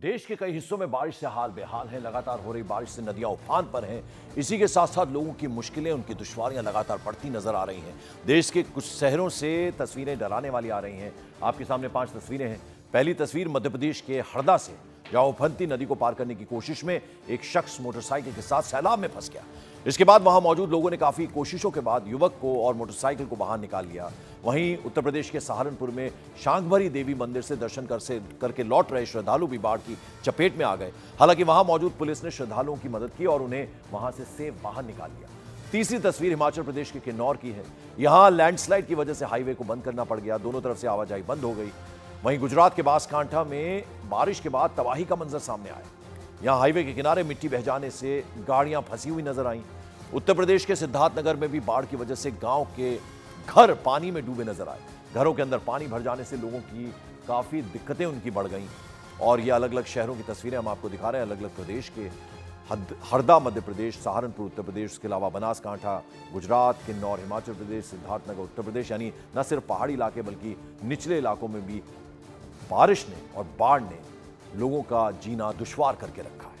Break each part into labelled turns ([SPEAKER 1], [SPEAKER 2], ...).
[SPEAKER 1] देश के कई हिस्सों में बारिश से हाल बेहाल है। लगातार हो रही बारिश से नदियां उफान पर हैं। इसी के साथ साथ लोगों की मुश्किलें, उनकी दुश्वारियां लगातार बढ़ती नजर आ रही हैं। देश के कुछ शहरों से तस्वीरें डराने वाली आ रही हैं। आपके सामने 5 तस्वीरें हैं। पहली तस्वीर मध्य प्रदेश के हरदा से, जहां उफनती नदी को पार करने की कोशिश में एक शख्स मोटरसाइकिल के साथ सैलाब में फंस गया। इसके बाद वहां मौजूद लोगों ने काफी कोशिशों के बाद युवक को और मोटरसाइकिल को बाहर निकाल लिया। वहीं उत्तर प्रदेश के सहारनपुर में शांखभरी देवी मंदिर से दर्शन करके लौट रहे श्रद्धालु भी बाढ़ की चपेट में आ गए। हालांकि वहां मौजूद पुलिस ने श्रद्धालुओं की मदद की और उन्हें वहां से सेफ बाहर निकाल लिया। तीसरी तस्वीर हिमाचल प्रदेश के किन्नौर की है। यहां लैंडस्लाइड की वजह से हाईवे को बंद करना पड़ गया। दोनों तरफ से आवाजाही बंद हो गई। वहीं गुजरात के बांसकांठा में बारिश के बाद तबाही का मंजर सामने आया। यहां हाईवे के किनारे मिट्टी बह जाने से गाड़ियां फंसी हुई नजर आईं। उत्तर प्रदेश के सिद्धार्थनगर में भी बाढ़ की वजह से गांव के घर पानी में डूबे नजर आए। घरों के अंदर पानी भर जाने से लोगों की काफी दिक्कतें उनकी बढ़ गईं। और ये अलग अलग शहरों की तस्वीरें हम आपको दिखा रहे हैं। अलग अलग प्रदेश के, हरदा मध्य प्रदेश, सहारनपुर उत्तर प्रदेश, इसके अलावा बनासकांठा गुजरात, किन्नौर हिमाचल प्रदेश, सिद्धार्थनगर उत्तर प्रदेश। यानी न सिर्फ पहाड़ी इलाके बल्कि निचले इलाकों में भी बारिश ने और बाढ़ ने लोगों का जीना दुश्वार करके रखा है।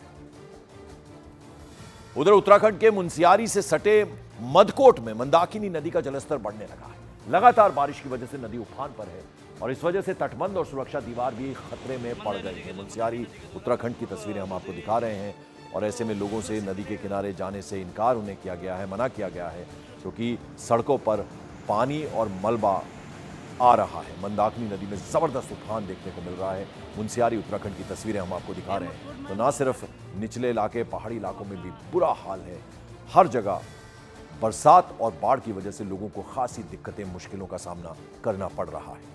[SPEAKER 1] उधर उत्तराखंड के मुनस्यारी से सटे मदकोट में मंदाकिनी नदी का जलस्तर बढ़ने लगा है। लगातार बारिश की वजह से नदी उफान पर है और इस वजह से तटबंध और सुरक्षा दीवार भी खतरे में पड़ गई है। मुनस्यारी उत्तराखंड की तस्वीरें हम आपको दिखा रहे हैं और ऐसे में लोगों से नदी के किनारे जाने से इनकार उन्हें किया गया है, मना किया गया है, क्योंकि सड़कों पर पानी और मलबा आ रहा है। मंदाकिनी नदी में जबरदस्त उफान देखने को मिल रहा है। मुनस्यारी उत्तराखंड की तस्वीरें हम आपको दिखा रहे हैं। तो ना सिर्फ निचले इलाके, पहाड़ी इलाकों में भी बुरा हाल है। हर जगह बरसात और बाढ़ की वजह से लोगों को खासी दिक्कतें, मुश्किलों का सामना करना पड़ रहा है।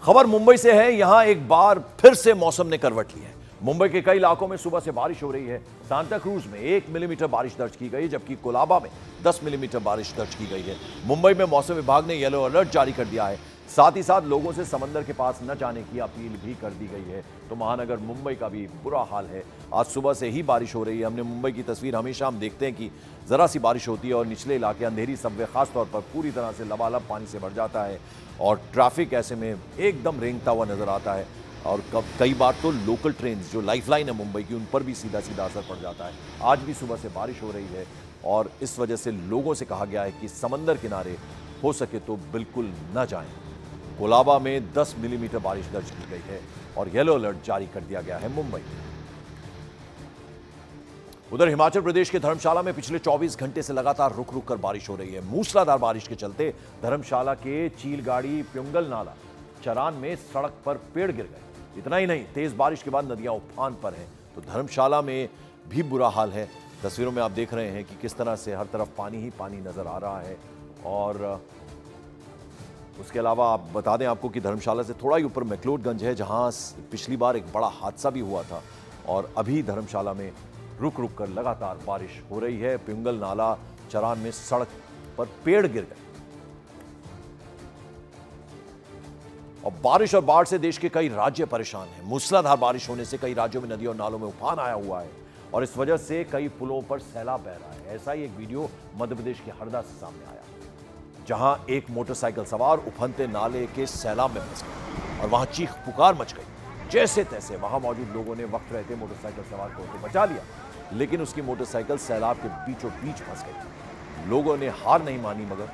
[SPEAKER 1] खबर मुंबई से है। यहां एक बार फिर से मौसम ने करवट ली है। मुंबई के कई इलाकों में सुबह से बारिश हो रही है। सांता क्रूज में 1 मिलीमीटर बारिश दर्ज की गई, जबकि कोलाबा में 10 मिलीमीटर बारिश दर्ज की गई है। मुंबई में मौसम विभाग ने येलो अलर्ट जारी कर दिया है। साथ ही साथ लोगों से समंदर के पास न जाने की अपील भी कर दी गई है। तो महानगर मुंबई का भी बुरा हाल है। आज सुबह से ही बारिश हो रही है। हमने मुंबई की तस्वीर हमेशा हम देखते हैं कि जरा सी बारिश होती है और निचले इलाके, अंधेरी सबवे खासतौर पर पूरी तरह से लबालब पानी से भर जाता है और ट्रैफिक ऐसे में एकदम रेंगता हुआ नजर आता है। और कई बार तो लोकल ट्रेन जो लाइफलाइन है मुंबई की, उन पर भी सीधा सीधा असर पड़ जाता है। आज भी सुबह से बारिश हो रही है और इस वजह से लोगों से कहा गया है कि समंदर किनारे हो सके तो बिल्कुल न जाएं। कोलाबा में 10 मिलीमीटर बारिश दर्ज की गई है और येलो अलर्ट जारी कर दिया गया है मुंबई में। उधर हिमाचल प्रदेश के धर्मशाला में पिछले 24 घंटे से लगातार रुक रुक कर बारिश हो रही है। मूसलाधार बारिश के चलते धर्मशाला के चीलगाड़ी प्युंगल नाला चरान में सड़क पर पेड़ गिर गए। इतना ही नहीं, तेज बारिश के बाद नदियां उफान पर हैं। तो धर्मशाला में भी बुरा हाल है। तस्वीरों में आप देख रहे हैं कि किस तरह से हर तरफ पानी ही पानी नजर आ रहा है। और उसके अलावा आप बता दें आपको कि धर्मशाला से थोड़ा ही ऊपर मैक्लोडगंज है, जहां पिछली बार एक बड़ा हादसा भी हुआ था। और अभी धर्मशाला में रुक रुक कर लगातार बारिश हो रही है। प्युंगल नाला चरान में सड़क पर पेड़ गिर गए। और बारिश और बाढ़ से देश के कई राज्य परेशान हैं। मूसलाधार बारिश होने से कई राज्यों में नदियों और नालों में उफान आया हुआ है और इस वजह से कई पुलों पर सैलाब बह रहा है। ऐसा ही एक वीडियो मध्य प्रदेश के हरदा से सामने आया, जहां एक मोटरसाइकिल सवार उफनते नाले के सैलाब में फंस गया और वहां चीख पुकार मच गई। जैसे तैसे वहां मौजूद लोगों ने वक्त रहते मोटरसाइकिल सवार को तो बचा लिया, लेकिन उसकी मोटरसाइकिल सैलाब के बीचों बीच फंस गई। लोगों ने हार नहीं मानी, मगर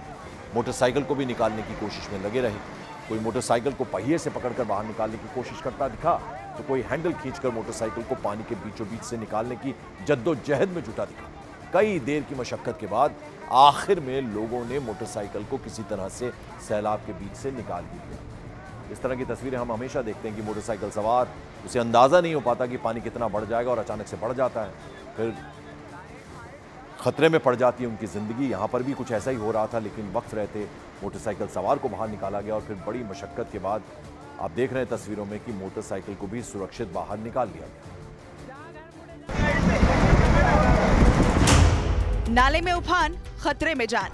[SPEAKER 1] मोटरसाइकिल को भी निकालने की कोशिश में लगे रहे। कोई मोटरसाइकिल को पहिए से पकड़कर बाहर निकालने की कोशिश करता दिखा, तो कोई हैंडल खींचकर मोटरसाइकिल को पानी के बीचों बीच से निकालने की जद्दोजहद में जुटा दिखा। कई देर की मशक्कत के बाद आखिर में लोगों ने मोटरसाइकिल को किसी तरह से सैलाब के बीच से निकाल ही दिया। इस तरह की तस्वीरें हम हमेशा देखते हैं कि मोटरसाइकिल सवार, उसे अंदाजा नहीं हो पाता कि पानी कितना बढ़ जाएगा और अचानक से बढ़ जाता है, फिर खतरे में पड़ जाती है उनकी जिंदगी। यहाँ पर भी कुछ ऐसा ही हो रहा था, लेकिन वक्त रहते मोटरसाइकिल सवार को बाहर निकाला गया और फिर बड़ी मशक्कत के बाद आप देख रहे हैं तस्वीरों में कि मोटरसाइकिल को भी सुरक्षित बाहर निकाल लिया गया।
[SPEAKER 2] नाले में उफान, खतरे में जान।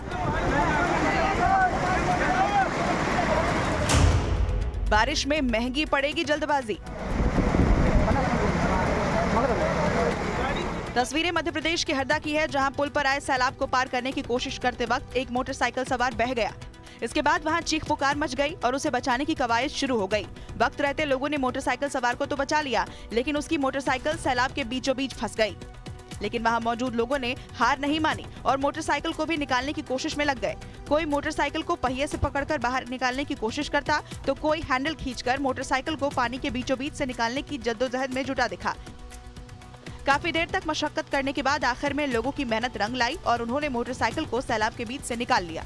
[SPEAKER 2] बारिश में महंगी पड़ेगी जल्दबाजी। तस्वीरें मध्य प्रदेश के हरदा की है, जहां पुल पर आए सैलाब को पार करने की कोशिश करते वक्त एक मोटरसाइकिल सवार बह गया। इसके बाद वहां चीख पुकार मच गई और उसे बचाने की कवायद शुरू हो गई। वक्त रहते लोगों ने मोटरसाइकिल सवार को तो बचा लिया, लेकिन उसकी मोटरसाइकिल सैलाब के बीचों बीच फंस गई। लेकिन वहां मौजूद लोगों ने हार नहीं मानी और मोटरसाइकिल को भी निकालने की कोशिश में लग गए। कोई मोटरसाइकिल को पहिए से पकड़कर बाहर निकालने की कोशिश करता, तो कोई हैंडल खींचकर मोटरसाइकिल को पानी के बीचों बीच से निकालने की जद्दोजहद में जुटा दिखा। काफी देर तक मशक्कत करने के बाद आखिर में लोगों की मेहनत रंग लाई और उन्होंने मोटरसाइकिल को सैलाब के बीच से निकाल लिया।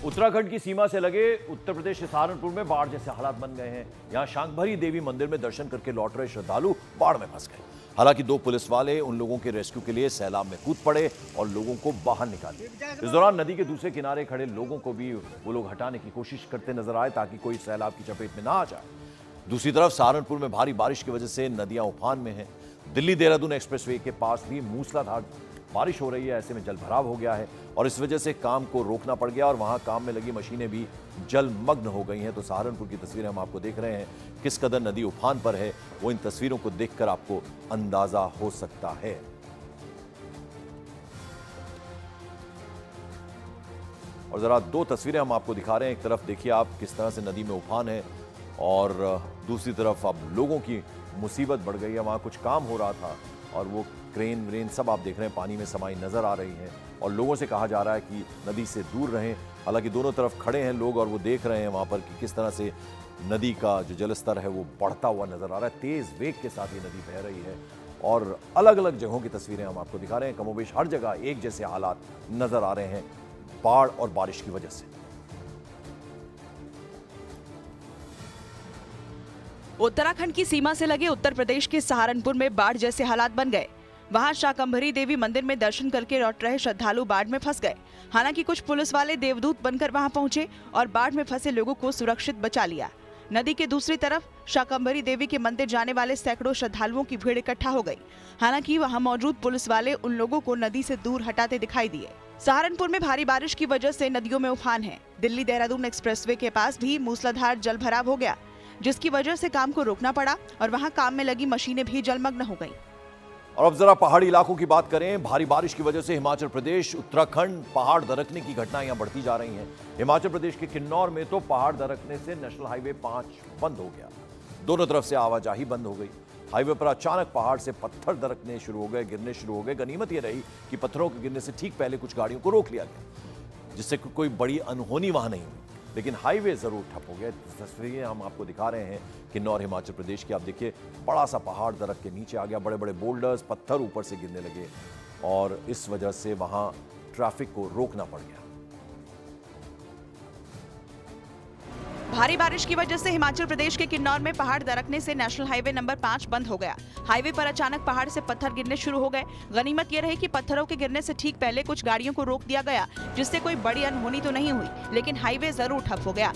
[SPEAKER 1] उत्तराखंड की सीमा से लगे उत्तर प्रदेश के सहारनपुर में बाढ़ जैसे हालात बन गए हैं। यहाँ शांकभरी देवी मंदिर में दर्शन करके लौट रहे श्रद्धालु बाढ़ में फंस गए। हालांकि 2 पुलिस वाले उन लोगों के रेस्क्यू के लिए सैलाब में कूद पड़े और लोगों को बाहर निकाले। इस दौरान नदी के दूसरे किनारे खड़े लोगों को भी वो लोग हटाने की कोशिश करते नजर आए ताकि कोई सैलाब की चपेट में ना आ जाए। दूसरी तरफ सहारनपुर में भारी बारिश की वजह से नदियां उफान में हैं। दिल्ली देहरादून एक्सप्रेसवे के पास भी मूसलाधार बारिश हो रही है। ऐसे में जलभराव हो गया है और इस वजह से काम को रोकना पड़ गया और वहां काम में लगी मशीनें भी जलमग्न हो गई हैं। तो सहारनपुर की तस्वीरें हम आपको देख रहे हैं, किस कदर नदी उफान पर है वो इन तस्वीरों को देखकर आपको अंदाजा हो सकता है। और जरा 2 तस्वीरें हम आपको दिखा रहे हैं। एक तरफ देखिए आप किस तरह से नदी में उफान है और दूसरी तरफ अब लोगों की मुसीबत बढ़ गई है। वहां कुछ काम हो रहा था और वो क्रेन व्रेन सब आप देख रहे हैं पानी में समाई नजर आ रही है और लोगों से कहा जा रहा है कि नदी से दूर रहें। हालांकि दोनों तरफ खड़े हैं लोग और वो देख रहे हैं वहां पर कि किस तरह से नदी का जो जलस्तर है वो बढ़ता हुआ नजर आ रहा है। तेज वेग के साथ ये नदी बह रही है और अलग अलग जगहों की तस्वीरें हम आपको दिखा रहे हैं। कमोबेश हर जगह एक जैसे हालात नजर आ रहे हैं बाढ़ और बारिश की वजह से।
[SPEAKER 2] उत्तराखंड की सीमा से लगे उत्तर प्रदेश के सहारनपुर में बाढ़ जैसे हालात बन गए। वहां शाकंभरी देवी मंदिर में दर्शन करके लौट रहे श्रद्धालु बाढ़ में फंस गए। हालांकि कुछ पुलिस वाले देवदूत बनकर वहां पहुंचे और बाढ़ में फंसे लोगों को सुरक्षित बचा लिया। नदी के दूसरी तरफ शाकंभरी देवी के मंदिर जाने वाले सैकड़ों श्रद्धालुओं की भीड़ इकट्ठा हो गई। हालांकि वहां मौजूद पुलिस वाले उन लोगों को नदी से दूर हटाते दिखाई दिए। सहारनपुर में भारी बारिश की वजह से नदियों में उफान है। दिल्ली देहरादून एक्सप्रेसवे के पास भी मूसलाधार जलभराव हो गया, जिसकी वजह से काम को रोकना पड़ा और वहां काम में लगी मशीनें भी जलमग्न हो गईं।
[SPEAKER 1] और अब जरा पहाड़ी इलाकों की बात करें। भारी बारिश की वजह से हिमाचल प्रदेश उत्तराखंड पहाड़ दरकने की घटनाएं यहां बढ़ती जा रही हैं। हिमाचल प्रदेश के किन्नौर में तो पहाड़ दरकने से नेशनल हाईवे 5 बंद हो गया। दोनों तरफ से आवाजाही बंद हो गई। हाईवे पर अचानक पहाड़ से पत्थर दरकने शुरू हो गए, गिरने शुरू हो गए। गनीमत यह रही कि पत्थरों के गिरने से ठीक पहले कुछ गाड़ियों को रोक लिया गया, जिससे कोई बड़ी अनहोनी वहां नहीं हुई, लेकिन हाईवे जरूर ठप हो गया। तस्वीरें हम आपको दिखा रहे हैं किन्नौर हिमाचल प्रदेश की। आप देखिए बड़ा सा पहाड़ दरक के नीचे आ गया, बड़े बड़े बोल्डर्स पत्थर ऊपर से गिरने लगे और इस वजह से वहां ट्रैफिक को रोकना पड़ गया।
[SPEAKER 2] भारी बारिश की वजह से हिमाचल प्रदेश के किन्नौर में पहाड़ दरकने से नेशनल हाईवे नंबर 5 बंद हो गया। हाईवे पर अचानक पहाड़ से पत्थर गिरने शुरू हो गए। गनीमत ये रही कि पत्थरों के गिरने से ठीक पहले कुछ गाड़ियों को रोक दिया गया, जिससे कोई बड़ी अनहोनी तो नहीं हुई, लेकिन हाईवे जरूर ठप हो गया।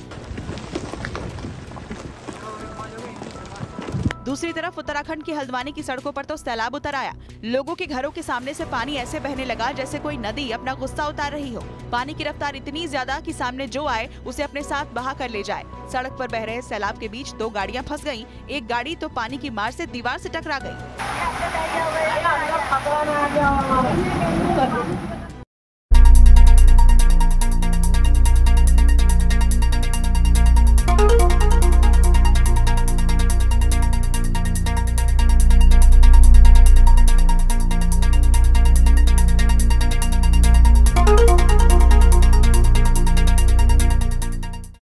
[SPEAKER 2] दूसरी तरफ उत्तराखंड की हल्द्वानी की सड़कों पर तो सैलाब उतर आया। लोगों के घरों के सामने से पानी ऐसे बहने लगा जैसे कोई नदी अपना गुस्सा उतार रही हो। पानी की रफ्तार इतनी ज्यादा कि सामने जो आए उसे अपने साथ बहा कर ले जाए। सड़क पर बह रहे सैलाब के बीच 2 गाड़ियां फंस गईं। एक गाड़ी तो पानी की मार से दीवार से टकरा गई।